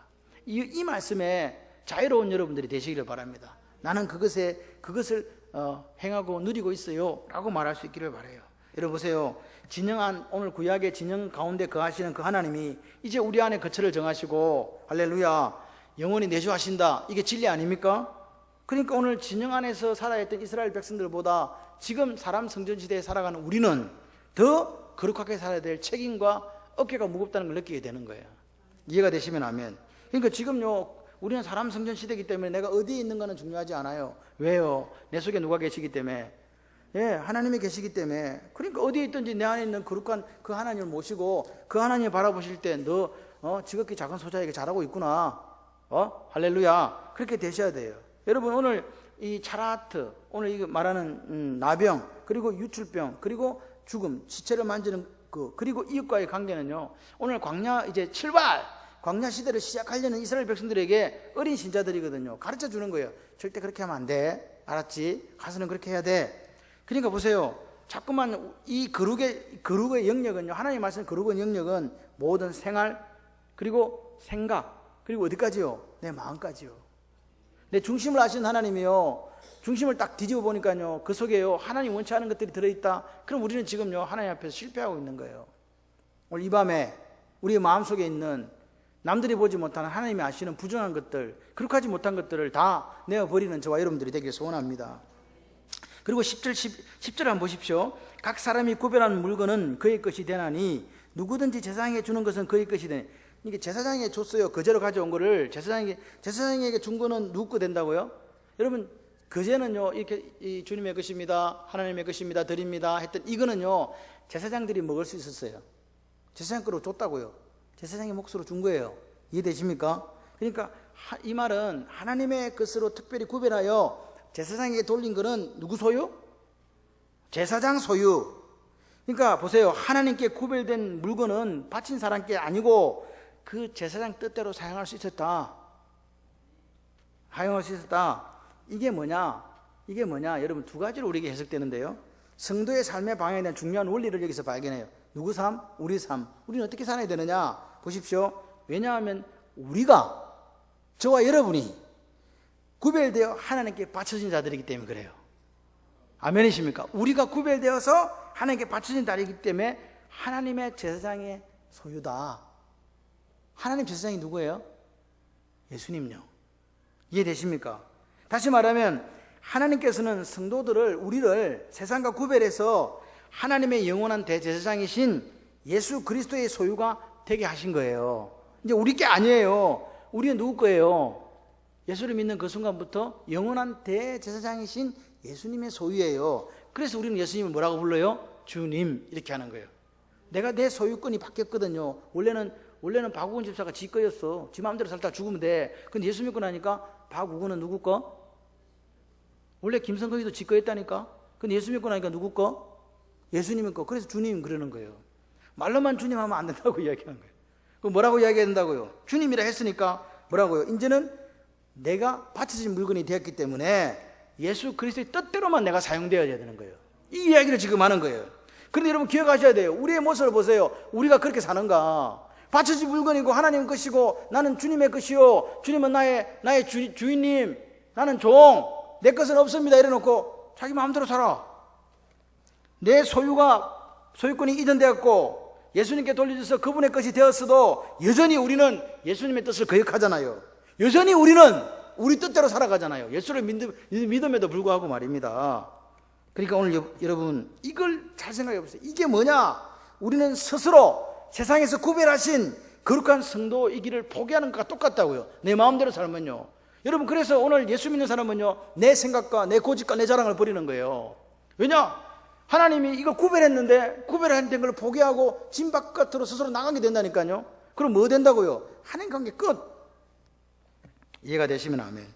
이 말씀에 자유로운 여러분들이 되시기를 바랍니다. 나는 그것을 행하고 누리고 있어요 라고 말할 수 있기를 바라요. 여러분 보세요. 진영한 오늘 구약의 진영 가운데 거하시는 그 하나님이 이제 우리 안에 거처를 정하시고, 할렐루야, 영원히 내주하신다. 이게 진리 아닙니까? 그러니까 오늘 진영 안에서 살아야 했던 이스라엘 백성들보다 지금 사람 성전시대에 살아가는 우리는 더 거룩하게 살아야 될 책임과 어깨가 무겁다는 걸 느끼게 되는 거예요. 이해가 되시면 아멘. 그러니까 지금요 우리는 사람 성전시대이기 때문에 내가 어디에 있는 거는 중요하지 않아요. 왜요? 내 속에 누가 계시기 때문에, 하나님이 계시기 때문에. 그러니까 어디에 있든지 내 안에 있는 거룩한 그 하나님을 모시고 그 하나님을 바라보실 때 너 지극히 작은 소자에게 잘하고 있구나. 할렐루야. 그렇게 되셔야 돼요. 여러분, 오늘 이 차라트, 오늘 이거 말하는 나병, 그리고 유출병, 그리고 죽음, 시체를 만지는 그리고 이웃과의 관계는요, 오늘 광야 이제 광야 시대를 시작하려는 이스라엘 백성들에게 어린 신자들이거든요. 가르쳐 주는 거예요. 절대 그렇게 하면 안 돼. 알았지? 가서는 그렇게 해야 돼. 그러니까 보세요. 자꾸만 이 거룩의 영역은요, 하나님 말씀 거룩의 영역은 모든 생활, 그리고 생각, 그리고 어디까지요? 내 마음까지요. 내 중심을 아시는 하나님이요, 중심을 딱 뒤집어 보니까요, 그 속에요 하나님 원치 않은 것들이 들어있다. 그럼 우리는 지금요 하나님 앞에서 실패하고 있는 거예요. 오늘 이 밤에 우리의 마음속에 있는 남들이 보지 못하는 하나님이 아시는 부정한 것들, 그렇게 못한 것들을 다 내어버리는 저와 여러분들이 되길 소원합니다. 그리고 10절 한번 보십시오. 각 사람이 구별한 물건은 그의 것이 되나니 누구든지 제사장에게 주는 것은 그의 것이 되니. 이게 제사장에게 줬어요. 거제로 가져온 거를 제사장에게 준 거는 누구 거 된다고요? 여러분, 거제는요 이렇게 이 주님의 것입니다, 하나님의 것입니다, 드립니다 했던 이거는요 제사장들이 먹을 수 있었어요. 제사장 거로 줬다고요. 제사장의 몫으로 준 거예요. 이해되십니까? 그러니까 이 말은 하나님의 것으로 특별히 구별하여 제사장에게 돌린 거는 누구 소유? 제사장 소유. 그러니까 보세요. 하나님께 구별된 물건은 바친 사람께 아니고 그 제사장 뜻대로 사용할 수 있었다. 사용할 수 있었다. 이게 뭐냐? 여러분, 두 가지로 우리에게 해석되는데요. 성도의 삶의 방향에 대한 중요한 원리를 여기서 발견해요. 누구 삶? 우리 삶. 우리는 어떻게 살아야 되느냐? 보십시오. 왜냐하면 우리가, 저와 여러분이 구별되어 하나님께 바쳐진 자들이기 때문에 그래요. 아멘이십니까? 우리가 구별되어서 하나님께 바쳐진 자들이기 때문에 하나님의 제사장의 소유다. 하나님 제사장이 누구예요? 예수님요. 이해되십니까? 다시 말하면 하나님께서는 성도들을, 우리를 세상과 구별해서 하나님의 영원한 대제사장이신 예수 그리스도의 소유가 되게 하신 거예요. 이제 우리 게 아니에요. 우리는 누구 거예요? 예수를 믿는 그 순간부터 영원한 대제사장이신 예수님의 소유예요. 그래서 우리는 예수님을 뭐라고 불러요? 주님, 이렇게 하는 거예요. 내가 내 소유권이 바뀌었거든요. 원래는 박우근 집사가 지 거였어. 지 마음대로 살다 죽으면 돼. 근데 예수 믿고 나니까 박우근은 누구 거? 원래 김성거기도 지 거였다니까. 근데 예수 믿고 나니까 누구 거? 예수님의 거. 그래서 주님 그러는 거예요. 말로만 주님 하면 안 된다고 이야기하는 거예요. 그럼 뭐라고 이야기해야 된다고요? 주님이라 했으니까 뭐라고요? 이제는 내가 바쳐진 물건이 되었기 때문에 예수 그리스도의 뜻대로만 내가 사용되어야 되는 거예요. 이 이야기를 지금 하는 거예요. 그런데 여러분 기억하셔야 돼요. 우리의 모습을 보세요. 우리가 그렇게 사는가? 바쳐진 물건이고 하나님 것이고 나는 주님의 것이요, 주님은 나의 주인님, 나는 종, 내 것은 없습니다 이래놓고 자기 마음대로 살아. 내 소유권이 이전되었고 예수님께 돌려져서 그분의 것이 되었어도 여전히 우리는 예수님의 뜻을 거역하잖아요. 여전히 우리는 우리 뜻대로 살아가잖아요. 예수를 믿음에도 불구하고 말입니다. 그러니까 오늘 여러분 이걸 잘 생각해 보세요. 이게 뭐냐? 우리는 스스로 세상에서 구별하신 거룩한 성도이기를 포기하는 것과 똑같다고요. 내 마음대로 살면요. 여러분, 그래서 오늘 예수 믿는 사람은요, 내 생각과 내 고집과 내 자랑을 버리는 거예요. 왜냐? 하나님이 이걸 구별했는데 구별한 걸 포기하고 진 바깥으로 스스로 나가게 된다니까요. 그럼 뭐 된다고요? 하나님 관계 끝. 이해가 되시면 아멘.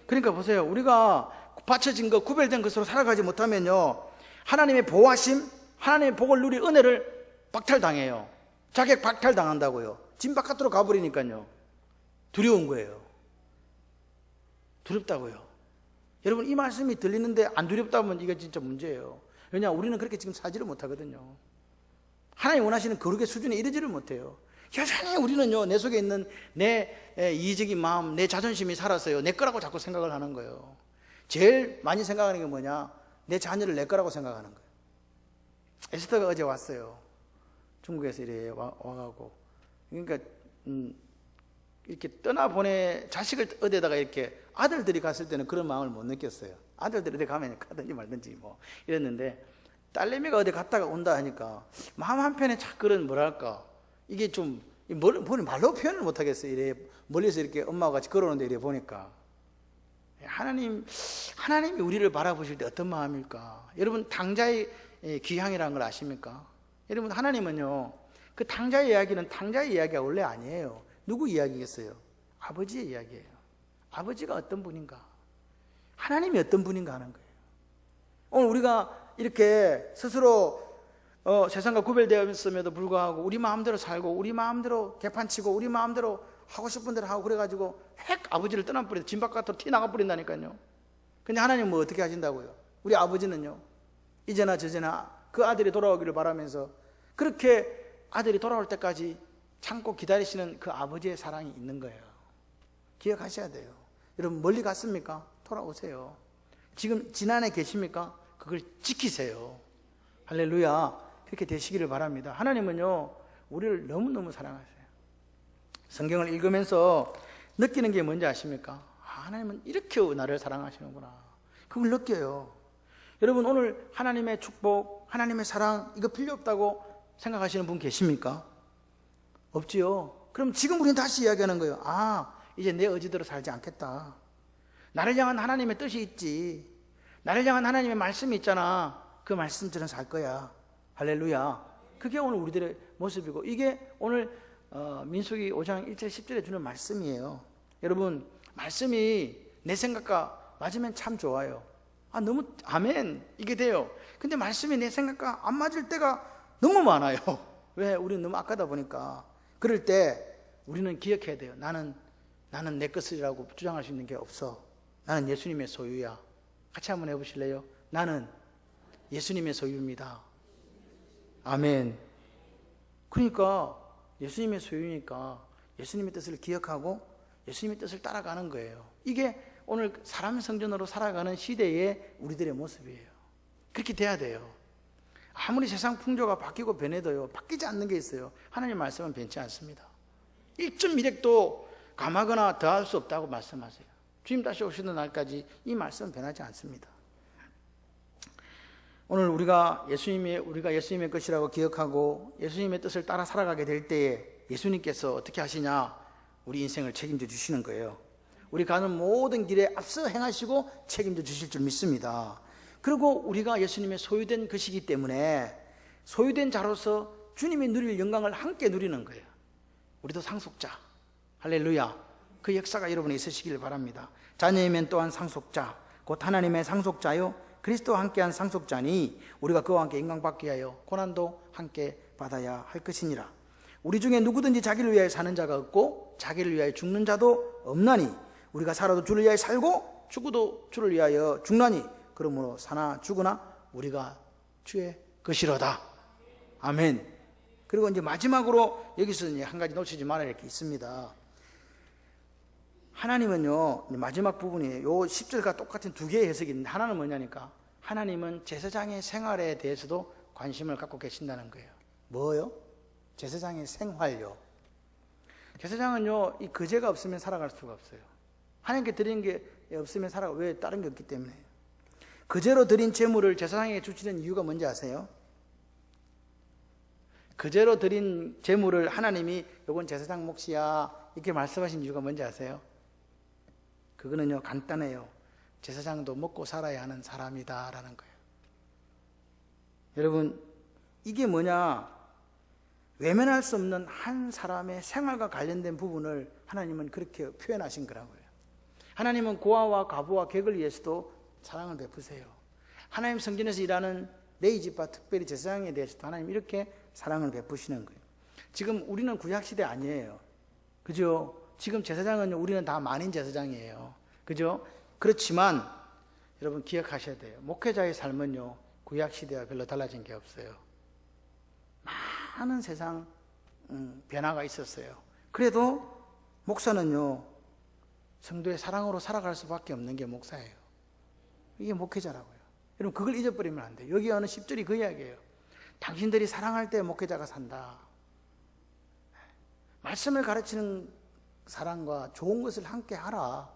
그러니까 보세요. 우리가 바쳐진 것, 구별된 것으로 살아가지 못하면요, 하나님의 보호하심, 하나님의 복을 누릴 은혜를 박탈당해요. 자격 박탈당한다고요. 진 바깥으로 가버리니까요. 두려운 거예요. 두렵다고요. 여러분, 이 말씀이 들리는데 안 두렵다면 이게 진짜 문제예요. 왜냐? 우리는 그렇게 지금 살지를 못하거든요. 하나님 원하시는 거룩의 수준에 이르지를 못해요. 여전히 우리는요, 내 속에 있는 내 이기적인 마음, 내 자존심이 살아서요, 내 거라고 자꾸 생각을 하는 거예요. 제일 많이 생각하는 게 뭐냐? 내 자녀를 내 거라고 생각하는 거예요. 에스더가 어제 왔어요. 중국에서 이래 와가고. 그러니까 이렇게 떠나보내, 자식을 어디다가 이렇게, 아들들이 갔을 때는 그런 마음을 못 느꼈어요. 아들들이 어디 가면 가든지 말든지 뭐 이랬는데, 딸내미가 어디 갔다가 온다 하니까 마음 한편에 착 그런 뭐랄까, 이게 좀 말로 표현을 못 하겠어요. 이래 멀리서 이렇게 엄마와 같이 걸어오는데 이래 보니까 하나님이 우리를 바라보실 때 어떤 마음일까? 여러분, 탕자의 귀향이라는 걸 아십니까? 여러분, 하나님은요, 그 탕자의 이야기는 탕자의 이야기가 원래 아니에요. 누구 이야기겠어요? 아버지의 이야기예요. 아버지가 어떤 분인가? 하나님이 어떤 분인가 하는 거예요. 오늘 우리가 이렇게 스스로 세상과 구별되었음에도 불구하고 우리 마음대로 살고 우리 마음대로 개판치고 우리 마음대로 하고 싶은 대로 하고 그래가지고 핵 아버지를 떠나버려서 진 바깥으로 튀 나가버린다니까요. 근데 하나님은 뭐 어떻게 하신다고요? 우리 아버지는요, 이제나 저제나 그 아들이 돌아오기를 바라면서 그렇게 아들이 돌아올 때까지 참고 기다리시는 그 아버지의 사랑이 있는 거예요. 기억하셔야 돼요. 여러분 멀리 갔습니까? 돌아오세요. 지금 지난해 계십니까? 그걸 지키세요. 할렐루야. 그렇게 되시기를 바랍니다. 하나님은요 우리를 너무너무 사랑하세요. 성경을 읽으면서 느끼는 게 뭔지 아십니까? 하나님은 이렇게 나를 사랑하시는구나. 그걸 느껴요. 여러분 오늘 하나님의 축복, 하나님의 사랑 이거 필요 없다고 생각하시는 분 계십니까? 없지요. 그럼 지금 우리는 다시 이야기하는 거예요. 이제 내 의지대로 살지 않겠다. 나를 향한 하나님의 뜻이 있지. 나를 향한 하나님의 말씀이 있잖아. 그 말씀처럼 살 거야. 할렐루야. 그게 오늘 우리들의 모습이고 이게 오늘 민수기 5장 1절 10절에 주는 말씀이에요. 여러분 말씀이 내 생각과 맞으면 참 좋아요. 너무 아멘 이게 돼요. 근데 말씀이 내 생각과 안 맞을 때가 너무 많아요. 왜? 우리는 너무 악하다 보니까. 그럴 때 우리는 기억해야 돼요. 나는 내 것이라고 주장할 수 있는 게 없어. 나는 예수님의 소유야. 같이 한번 해보실래요? 나는 예수님의 소유입니다. 아멘. 그러니까 예수님의 소유니까 예수님의 뜻을 기억하고 예수님의 뜻을 따라가는 거예요. 이게 오늘 사람 성전으로 살아가는 시대의 우리들의 모습이에요. 그렇게 돼야 돼요. 아무리 세상 풍조가 바뀌고 변해도요 바뀌지 않는 게 있어요. 하나님 말씀은 변치 않습니다. 1.1핵도 감하거나 더할 수 없다고 말씀하세요. 주님 다시 오시는 날까지 이 말씀은 변하지 않습니다. 오늘 우리가 예수님의 것이라고 기억하고 예수님의 뜻을 따라 살아가게 될 때에 예수님께서 어떻게 하시냐? 우리 인생을 책임져 주시는 거예요. 우리 가는 모든 길에 앞서 행하시고 책임져 주실 줄 믿습니다. 그리고 우리가 예수님의 소유된 것이기 때문에 소유된 자로서 주님이 누릴 영광을 함께 누리는 거예요. 우리도 상속자. 할렐루야. 그 역사가 여러분에 있으시길 바랍니다. 자녀이면 또한 상속자, 곧 하나님의 상속자요 그리스도와 함께한 상속자니 우리가 그와 함께 영광받게 하여 고난도 함께 받아야 할 것이니라. 우리 중에 누구든지 자기를 위하여 사는 자가 없고 자기를 위하여 죽는 자도 없나니 우리가 살아도 주를 위하여 살고 죽어도 주를 위하여 죽나니 그러므로 사나 죽으나 우리가 주의 것이로다. 아멘. 그리고 이제 마지막으로 여기서 한 가지 놓치지 말아야 할 게 있습니다. 하나님은요 마지막 부분이에요. 요 10절과 똑같은 두 개의 해석이 있는데 하나는 뭐냐니까 하나님은 제사장의 생활에 대해서도 관심을 갖고 계신다는 거예요. 뭐요? 제사장의 생활요. 제사장은요 이 거제가 없으면 살아갈 수가 없어요. 하나님께 드리는 게 없으면 왜 다른 게 없기 때문에. 거제로 드린 제물을 제사장에게 주시는 이유가 뭔지 아세요? 거제로 드린 제물을 하나님이 요건 제사장 몫이야 이렇게 말씀하신 이유가 뭔지 아세요? 그거는요 간단해요. 제사장도 먹고 살아야 하는 사람이다 라는 거예요. 여러분 이게 뭐냐? 외면할 수 없는 한 사람의 생활과 관련된 부분을 하나님은 그렇게 표현하신 거라고요. 하나님은 고아와 과부와 객을 위해서도 사랑을 베푸세요. 하나님 성전에서 일하는 레위 집과 특별히 제사장에 대해서도 하나님 이렇게 사랑을 베푸시는 거예요. 지금 우리는 구약시대 아니에요. 그죠? 지금 제사장은 우리는 다 만인 제사장이에요. 그죠? 그렇지만 여러분 기억하셔야 돼요. 목회자의 삶은요 구약시대와 별로 달라진 게 없어요. 많은 세상 변화가 있었어요. 그래도 목사는요 성도의 사랑으로 살아갈 수밖에 없는 게 목사예요. 이게 목회자라고요. 여러분 그걸 잊어버리면 안 돼요. 여기 어느 10절이 그 이야기예요. 당신들이 사랑할 때 목회자가 산다. 말씀을 가르치는 사랑과 좋은 것을 함께 하라.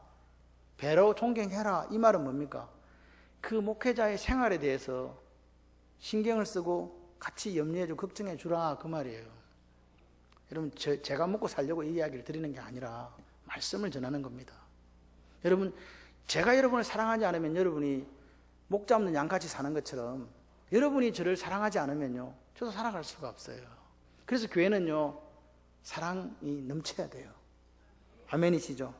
배로 존경해라. 이 말은 뭡니까? 그 목회자의 생활에 대해서 신경을 쓰고 같이 염려해주고 걱정해 주라 그 말이에요. 여러분 제가 먹고 살려고 이 이야기를 드리는 게 아니라 말씀을 전하는 겁니다. 여러분 제가 여러분을 사랑하지 않으면 여러분이 목 잡는 양같이 사는 것처럼 여러분이 저를 사랑하지 않으면요 저도 살아갈 수가 없어요. 그래서 교회는요 사랑이 넘쳐야 돼요. 아멘이시죠?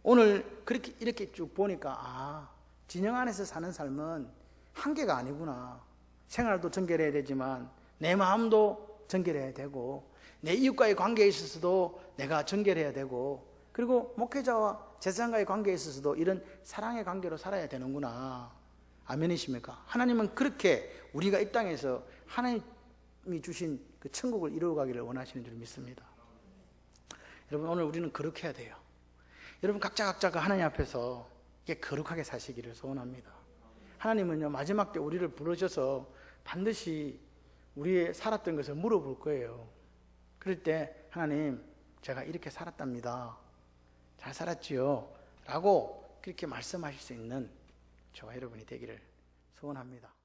오늘 그렇게 이렇게 쭉 보니까 진영 안에서 사는 삶은 한계가 아니구나. 생활도 정결해야 되지만 내 마음도 정결해야 되고 내 이웃과의 관계에 있어서도 내가 정결해야 되고 그리고 목회자와 제사장과의 관계에 있어서도 이런 사랑의 관계로 살아야 되는구나. 아멘이십니까? 하나님은 그렇게 우리가 이 땅에서 하나님이 주신 그 천국을 이루어가기를 원하시는 줄 믿습니다. 여러분 오늘 우리는 거룩해야 돼요. 여러분 각자가 하나님 앞에서 이게 거룩하게 사시기를 소원합니다. 하나님은요 마지막 때 우리를 부르셔서 반드시 우리의 살았던 것을 물어볼 거예요. 그럴 때 하나님 제가 이렇게 살았답니다. 잘 살았지요? 라고 그렇게 말씀하실 수 있는 저와 여러분이 되기를 소원합니다.